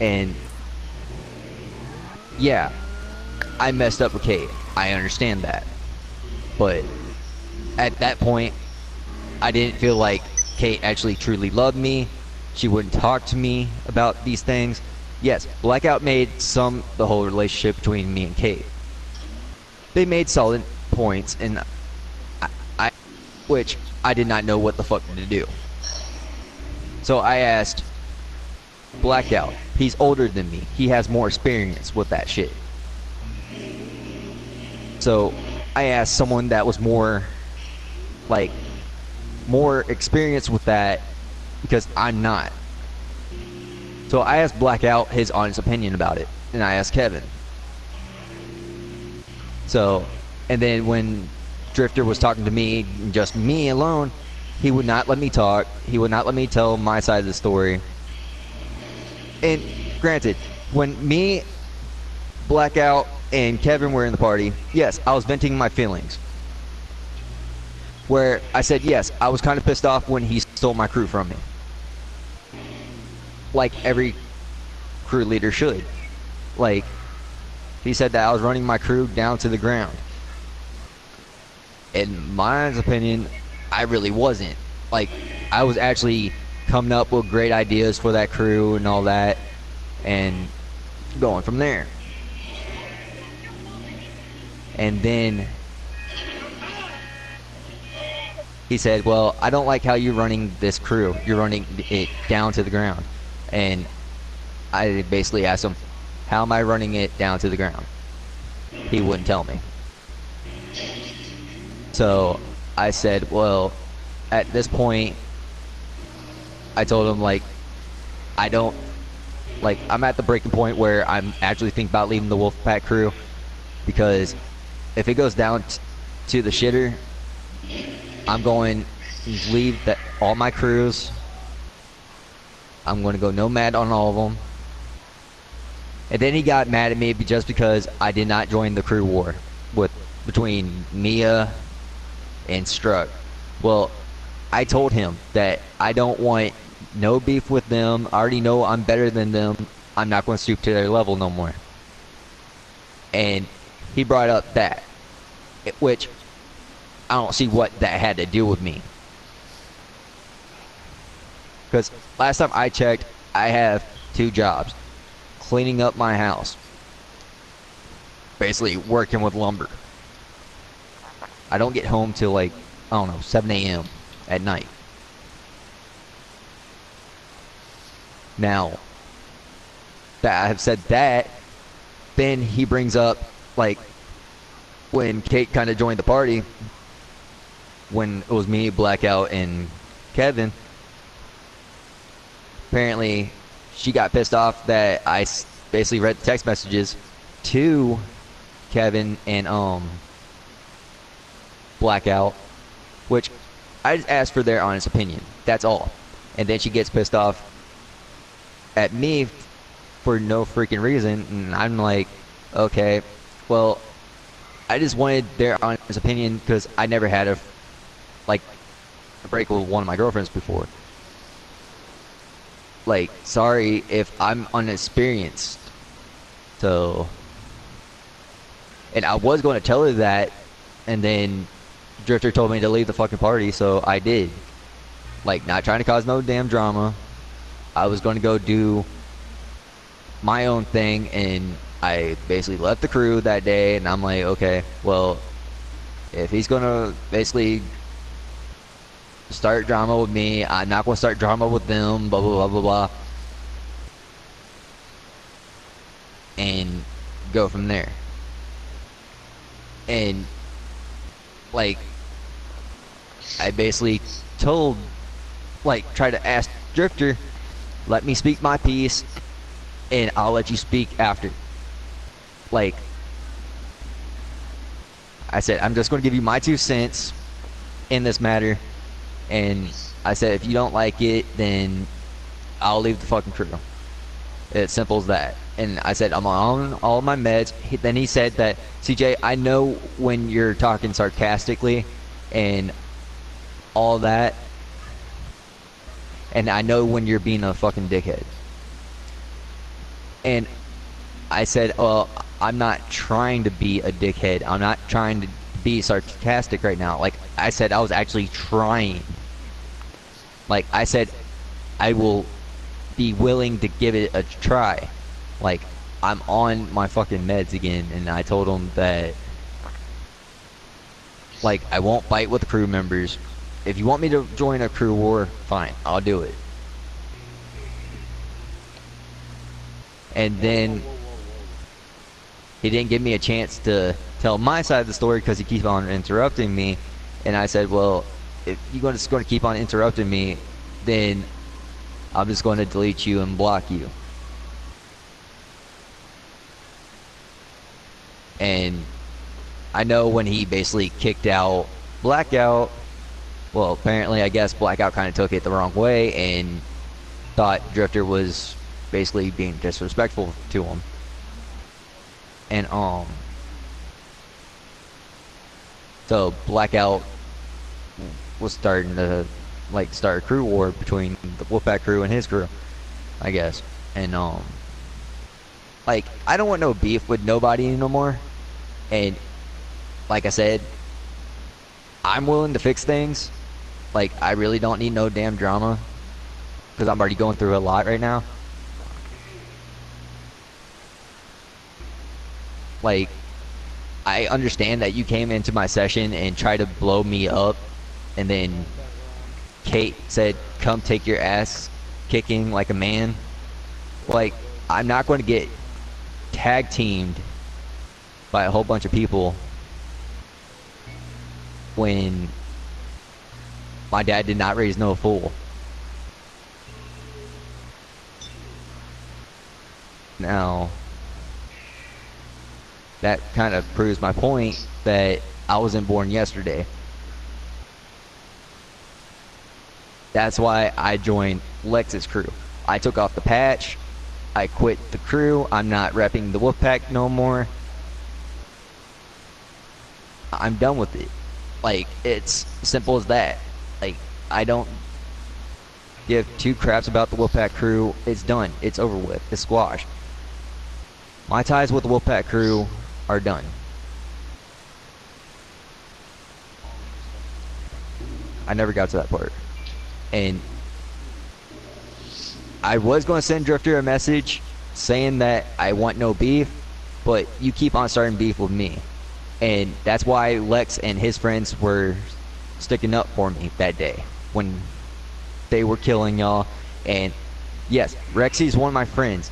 And yeah, I messed up with Kate. I understand that. But at that point, I didn't feel like Kate actually truly loved me. She wouldn't talk to me about these things. Yes, Blackout made the whole relationship between me and Kate. They made solid points, and which I did not know what the fuck to do. So I asked Blackout. He's older than me. He has more experience with that shit. So I asked someone that was more experienced with that, because I'm not. So I asked Blackout his honest opinion about it, and I asked Kevin. So, and then when Drifter was talking to me, just me alone, he would not let me talk. He would not let me tell my side of the story. And granted, when me, Blackout, and Kevin were in the party, yes, I was venting my feelings. Where I said, yes, I was kind of pissed off when he stole my crew from me. Like every crew leader should. Like, he said that I was running my crew down to the ground. In my opinion, I really wasn't. Like, I was actually coming up with great ideas for that crew and all that, and going from there. And then he said, well, I don't like how you're running this crew. You're running it down to the ground. And I basically asked him, how am I running it down to the ground? He wouldn't tell me. So I said, well, at this point, I told him, like, I'm at the breaking point where I'm actually thinking about leaving the Wolfpack crew, because if it goes down to the shitter, I'm going to leave all my crews. I'm going to go nomad on all of them. And then he got mad at me just because I did not join the crew war between Mia and Struck. Well, I told him that I don't want no beef with them. I already know I'm better than them. I'm not going to stoop to their level no more. And he brought up that, which I don't see what that had to do with me. Because last time I checked, I have 2 jobs. Cleaning up my house. Basically working with lumber. I don't get home till, like, I don't know, 7 a.m. at night. Now that I have said that, then he brings up, like, when Kate kind of joined the party, when it was me, Blackout, and Kevin, apparently she got pissed off that I basically read the text messages to Kevin and Blackout, which I just asked for their honest opinion. That's all. And then she gets pissed off at me for no freaking reason, and I'm like, okay, well, I just wanted their honest opinion because I never had a break with one of my girlfriends before. Like, sorry if I'm unexperienced. So, and I was going to tell her that, and then Drifter told me to leave the fucking party, so I did. Like, not trying to cause no damn drama. I was going to go do my own thing, and I basically left the crew that day, and I'm like, okay, well, if he's going to basically start drama with me, I'm not going to start drama with them, blah, blah, blah, blah, blah. And go from there. And, like, I basically tried to ask Drifter, let me speak my piece, and I'll let you speak after. Like, I said, I'm just going to give you my 2 cents in this matter. And I said, if you don't like it, then I'll leave the fucking crew. It's simple as that. And I said, I'm on all my meds. Then he said that, CJ, I know when you're talking sarcastically and all that. And I know when you're being a fucking dickhead. And I said, well, I'm not trying to be a dickhead. I'm not trying to be sarcastic right now. Like, I said, I was actually trying. Like, I said, I will be willing to give it a try. Like, I'm on my fucking meds again, and I told him that, like, I won't fight with the crew members. If you want me to join a crew war, fine, I'll do it. And then he didn't give me a chance to tell my side of the story because he keeps on interrupting me. And I said, well, if you're just going to keep on interrupting me, then I'm just going to delete you and block you. And I know when he basically kicked out Blackout, well, apparently I guess Blackout kind of took it the wrong way and thought Drifter was basically being disrespectful to him. And so Blackout was starting to like start a crew war between the Wolfpack crew and his crew, I guess. And like, I don't want no beef with nobody no more. And like I said, I'm willing to fix things. Like, I really don't need no damn drama because I'm already going through a lot right now. Like, I understand that you came into my session and tried to blow me up, and then Kate said, come take your ass kicking like a man. Like, I'm not going to get tag teamed by a whole bunch of people when my dad did not raise no fool. Now, that kind of proves my point that I wasn't born yesterday. That's why I joined Lex's crew. I took off the patch. I quit the crew. I'm not repping the Wolfpack no more. I'm done with it. Like, it's simple as that. Like, I don't give two craps about the Wolfpack crew. It's done. It's over with. It's squashed. My ties with the Wolfpack crew are done. I never got to that part. And I was going to send Drifter a message saying that I want no beef, but you keep on starting beef with me. And that's why Lex and his friends were sticking up for me that day when they were killing y'all. And yes, Rexy's one of my friends.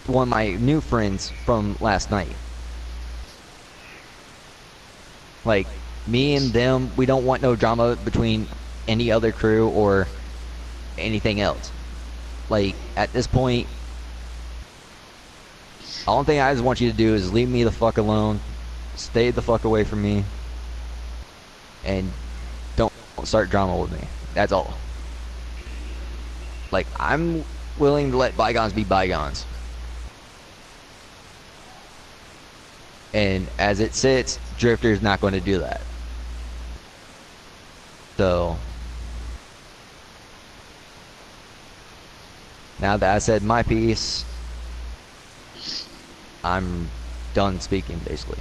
One of my new friends from last night. Like, me and them, we don't want no drama between any other crew or anything else. Like, at this point, the only thing I just want you to do is leave me the fuck alone. Stay the fuck away from me. And don't start drama with me. That's all. Like, I'm willing to let bygones be bygones. And as it sits, Drifter's not going to do that. So, now that I said my piece, I'm done speaking, basically.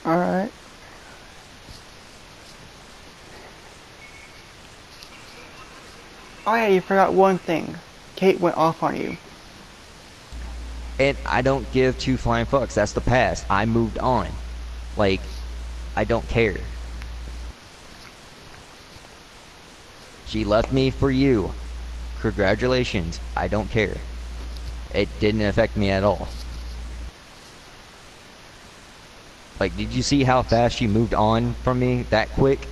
Alright. Oh yeah, you forgot one thing. Kate went off on you. And I don't give two flying fucks. That's the past. I moved on. Like, I don't care. She left me for you. Congratulations. I don't care. It didn't affect me at all. Like, did you see how fast she moved on from me that quick?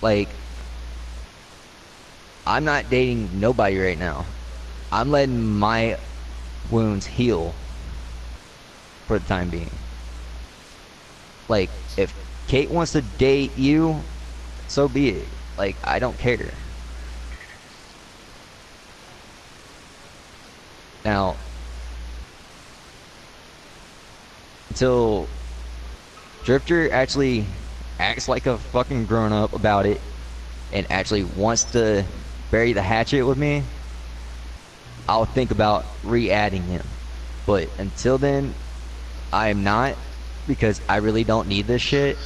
Like, I'm not dating nobody right now. I'm letting my wounds heal for the time being. Like, if Kate wants to date you, so be it. Like, I don't care. Now, until Drifter actually acts like a fucking grown up about it and actually wants to bury the hatchet with me, I'll think about re-adding him. But until then, I am not, because I really don't need this shit.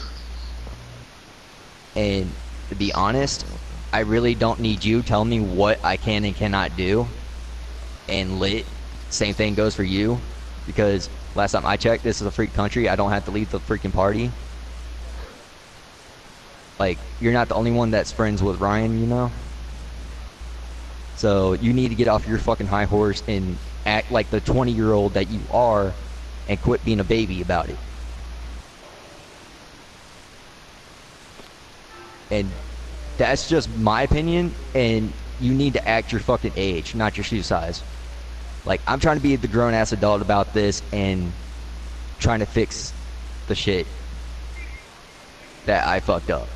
And to be honest, I really don't need you telling me what I can and cannot do. And lit, same thing goes for you, because last time I checked, this is a free country. I don't have to leave the freaking party. Like, you're not the only one that's friends with Ryan, you know? So you need to get off your fucking high horse and act like the 20-year-old that you are and quit being a baby about it. And that's just my opinion, and you need to act your fucking age, not your shoe size. Like, I'm trying to be the grown-ass adult about this and trying to fix the shit that I fucked up.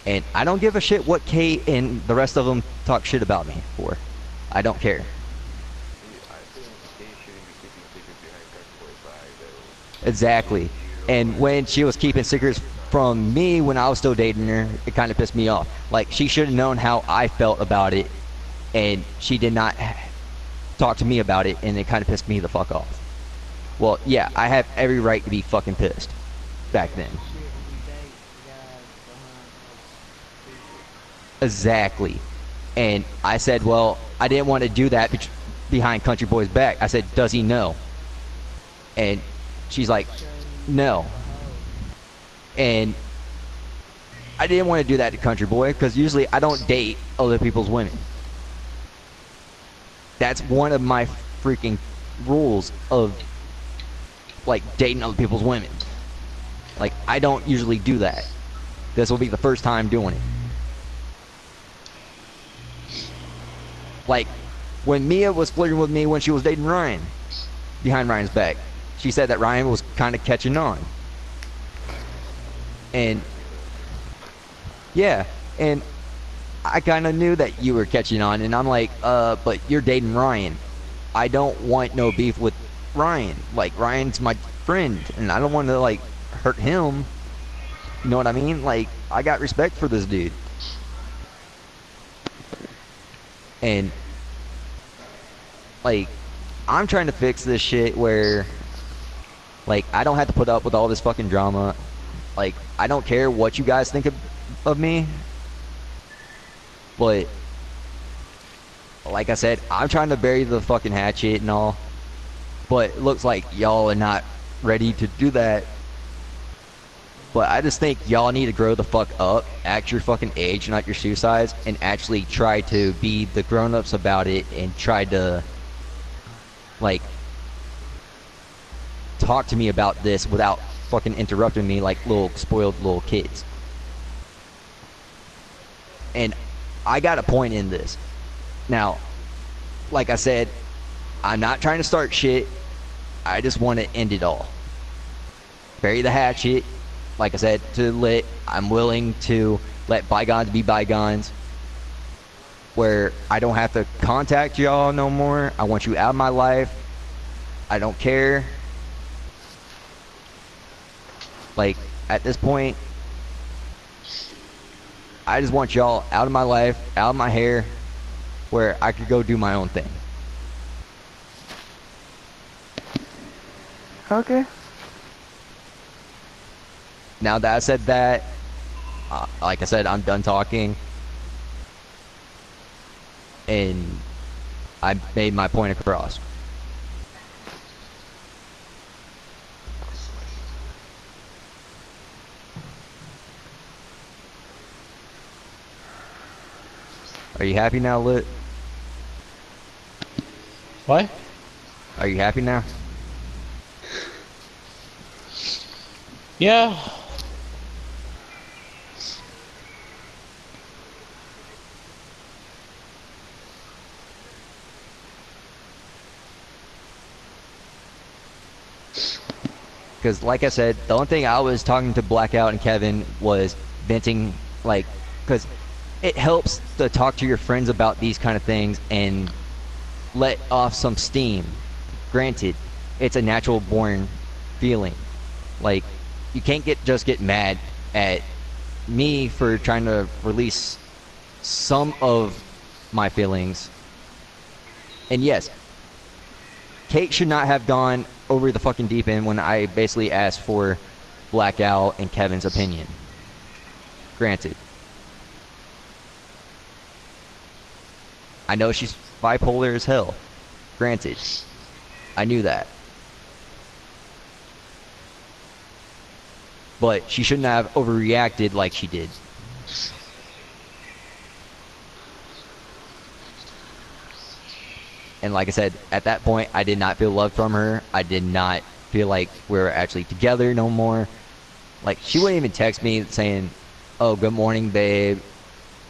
And I don't give a shit what Kate and the rest of them talk shit about me for. I don't care. Exactly. And when she was keeping secrets from me when I was still dating her, it kind of pissed me off. Like, she should have known how I felt about it, and she did not talk to me about it, and it kind of pissed me the fuck off. Well, yeah, I have every right to be fucking pissed back then. Exactly. And I said, well, I didn't want to do that behind Country Boy's back. I said, does he know? And she's like, no. And I didn't want to do that to Country Boy, because usually I don't date other people's women. That's one of my freaking rules of, like, dating other people's women. Like, I don't usually do that. This will be the first time doing it. Like, when Mia was flirting with me when she was dating Ryan, behind Ryan's back, she said that Ryan was kind of catching on. And, yeah, and I kind of knew that you were catching on, and I'm like, but you're dating Ryan. I don't want no beef with Ryan. Like, Ryan's my friend, and I don't want to, like, hurt him. You know what I mean? Like, I got respect for this dude. And, like, I'm trying to fix this shit where, like, I don't have to put up with all this fucking drama. Like, I don't care what you guys think of me. But, like I said, I'm trying to bury the fucking hatchet and all. But it looks like y'all are not ready to do that. But I just think y'all need to grow the fuck up, act your fucking age, not your shoe size, and actually try to be the grown-ups about it and try to, like, talk to me about this without fucking interrupting me like little spoiled little kids. And I got a point in this. Now, like I said, I'm not trying to start shit. I just want to end it all. Bury the hatchet. Like I said, to Lit, I'm willing to let bygones be bygones. Where I don't have to contact y'all no more. I want you out of my life. I don't care. Like, at this point, I just want y'all out of my life, out of my hair, where I could go do my own thing. Okay. Now that I said that, like I said, I'm done talking. And I made my point across. Are you happy now, Lit? What? Are you happy now? Yeah. Because, like I said, the only thing I was talking to Blackout and Kevin was venting, like, because it helps to talk to your friends about these kind of things and let off some steam. Granted, it's a natural born feeling. Like, you can't just get mad at me for trying to release some of my feelings. And yes, Kate should not have gone over the fucking deep end when I basically asked for Blackout and Kevin's opinion. Granted. I know she's bipolar as hell. Granted. I knew that. But she shouldn't have overreacted like she did. And like I said, at that point, I did not feel love from her. I did not feel like we were actually together no more. Like, she wouldn't even text me saying, oh, good morning, babe.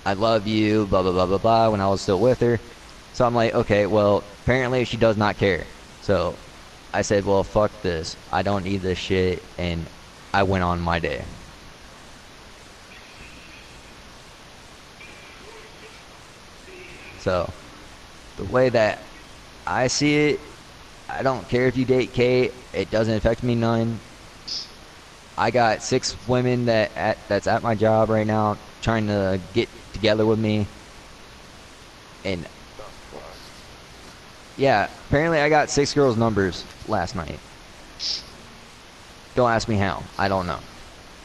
I love you, blah, blah, blah, blah, blah, when I was still with her. So I'm like, okay, well, apparently she does not care. So I said, well, fuck this. I don't need this shit. And I went on my day. So the way that I see it, I don't care if you date Kate. It doesn't affect me none. I got 6 women that's at my job right now trying to get together with me. And yeah, apparently I got 6 girls' numbers last night. Don't ask me how. I don't know.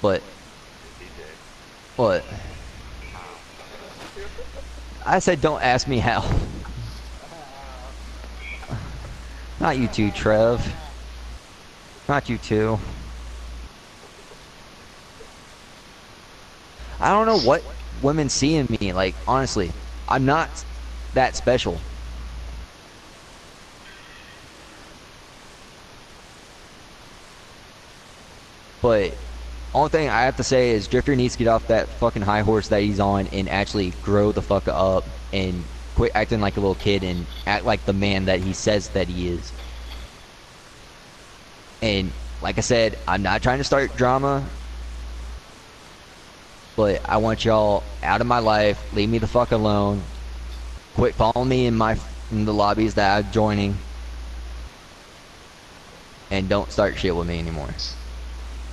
But I said don't ask me how. Not you too, Trev. Not you too. I don't know what women see in me. Like, honestly, I'm not that special. But only thing I have to say is Drifter needs to get off that fucking high horse that he's on and actually grow the fuck up and quit acting like a little kid and act like the man that he says that he is. And like I said, I'm not trying to start drama, but I want y'all out of my life. Leave me the fuck alone. Quit following me in the lobbies that I'm joining, and don't start shit with me anymore.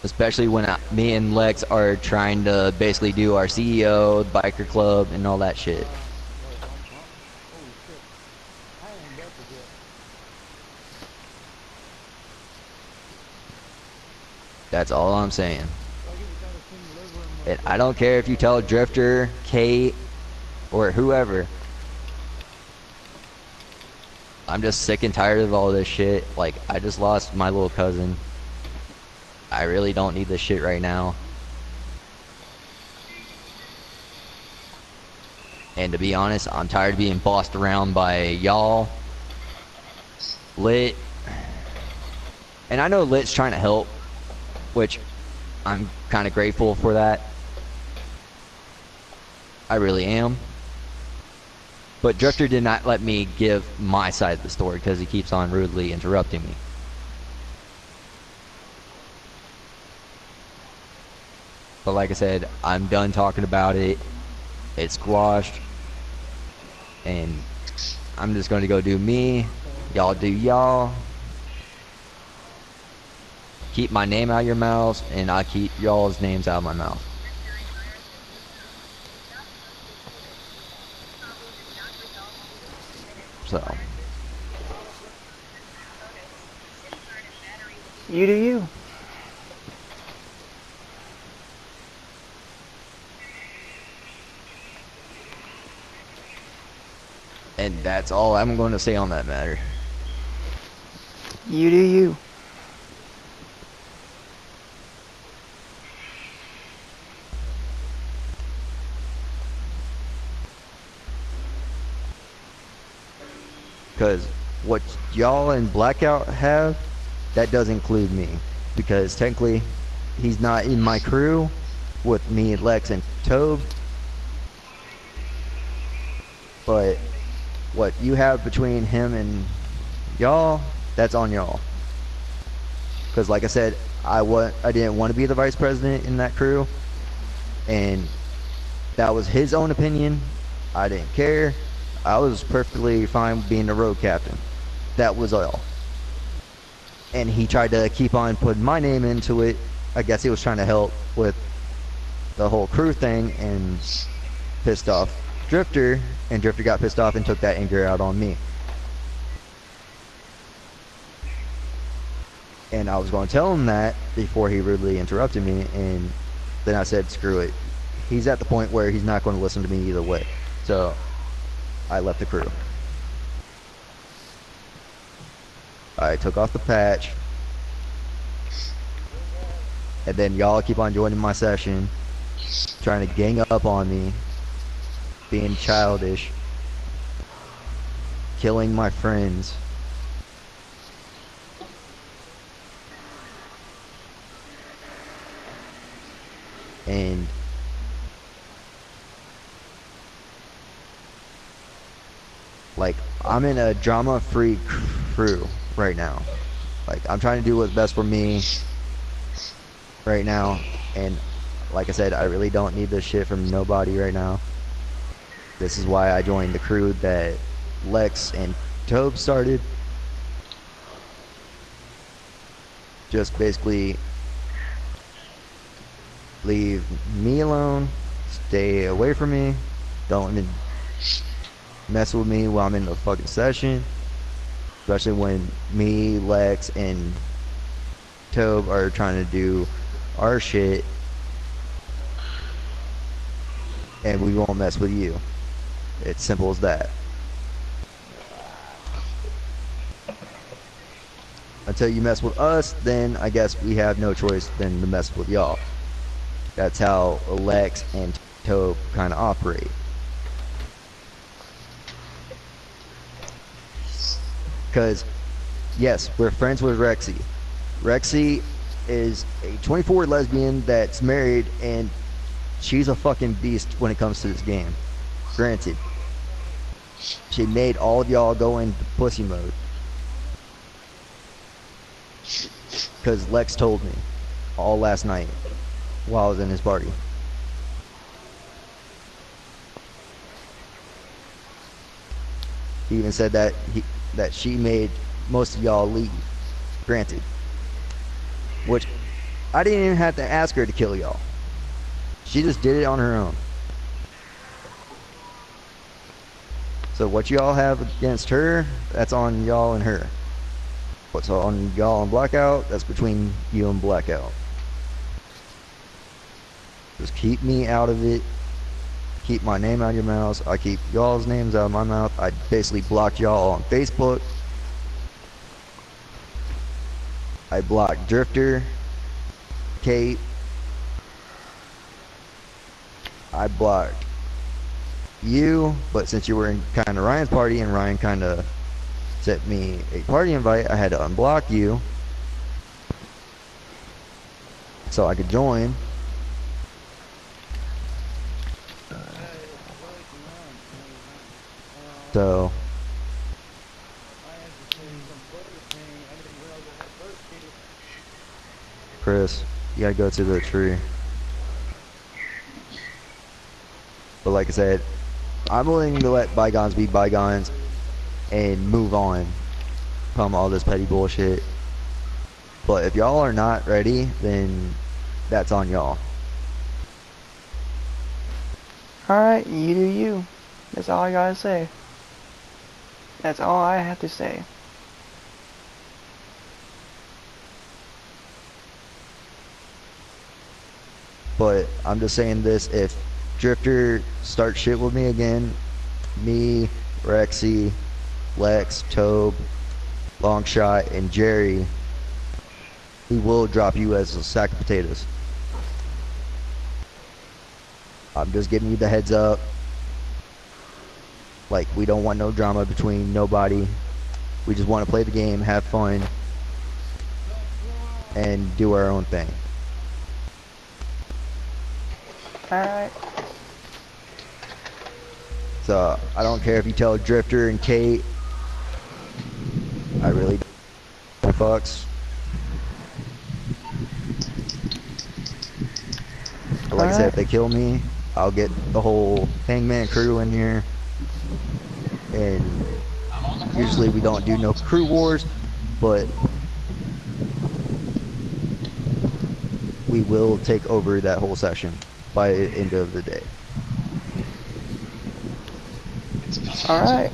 Especially when me and Lex are trying to basically do our CEO, the biker club, and all that shit. That's all I'm saying. And I don't care if you tell Drifter, Kate, or whoever. I'm just sick and tired of all this shit. Like, I just lost my little cousin. I really don't need this shit right now. And to be honest, I'm tired of being bossed around by y'all. Lit. And I know Lit's trying to help, which I'm kind of grateful for that. I really am. But Drifter did not let me give my side of the story because he keeps on rudely interrupting me. But like I said, I'm done talking about it. It's squashed. And I'm just going to go do me. Y'all do y'all. Keep my name out of your mouths, and I'll keep y'all's names out of my mouth. So. You do you. And that's all I'm going to say on that matter. You do you. Because what y'all and Blackout have, that does include me. Because technically, he's not in my crew with me, Lex, and Tobe. But what you have between him and y'all, that's on y'all. Because like I said, I didn't want to be the vice president in that crew. And that was his own opinion. I didn't care. I was perfectly fine being the road captain. That was all. and he tried to keep on putting my name into it. I guess he was trying to help with the whole crew thing and pissed off Drifter, and Drifter got pissed off and took that anger out on me. And I was going to tell him that before he rudely interrupted me, and then I said, screw it. He's at the point where he's not going to listen to me either way. So I left the crew. I took off the patch, and then y'all keep on joining my session, trying to gang up on me, being childish, killing my friends. And like, I'm in a drama-free crew right now. Like, I'm trying to do what's best for me right now, and like I said, I really don't need this shit from nobody right now. This is why I joined the crew that Lex and Tobe started. Just basically leave me alone, stay away from me, don't even mess with me while I'm in the fucking session. Especially when me, Lex, and Tobe are trying to do our shit, and we won't mess with you. It's simple as that. Until you mess with us, then I guess we have no choice than to mess with y'all. That's how Lex and Tobe kind of operate. Because, yes, we're friends with Rexy. Rexy is a 24 lesbian that's married, and she's a fucking beast when it comes to this game. Granted. She made all of y'all go into pussy mode. Because Lex told me all last night while I was in his party. He even said that she made most of y'all leave. Granted. Which, I didn't even have to ask her to kill y'all. She just did it on her own. So what y'all have against her, that's on y'all and her. What's on y'all and Blackout, that's between you and Blackout. Just keep me out of it. Keep my name out of your mouths. I keep y'all's names out of my mouth. I basically blocked y'all on Facebook. I blocked Drifter, Kate. I blocked you, but since you were in kind of Ryan's party and Ryan kind of sent me a party invite, I had to unblock you so I could join. So Chris, you gotta go to the tree. But like I said, I'm willing to let bygones be bygones and move on from all this petty bullshit. But if y'all are not ready, then that's on y'all. Alright, you do you. That's all I gotta say. That's all I have to say. But I'm just saying this, if Drifter starts shit with me again, me, Rexy, Lex, Tobe, Longshot, and Jerry, we will drop you as a sack of potatoes. I'm just giving you the heads up. Like, we don't want no drama between nobody. We just want to play the game, have fun, and do our own thing. Alright. So, I don't care if you tell Drifter and Kate. I really don't fucks. But like I said, if they kill me, I'll get the whole Hangman crew in here. And usually we don't do no crew wars, but we will take over that whole session by the end of the day. All right.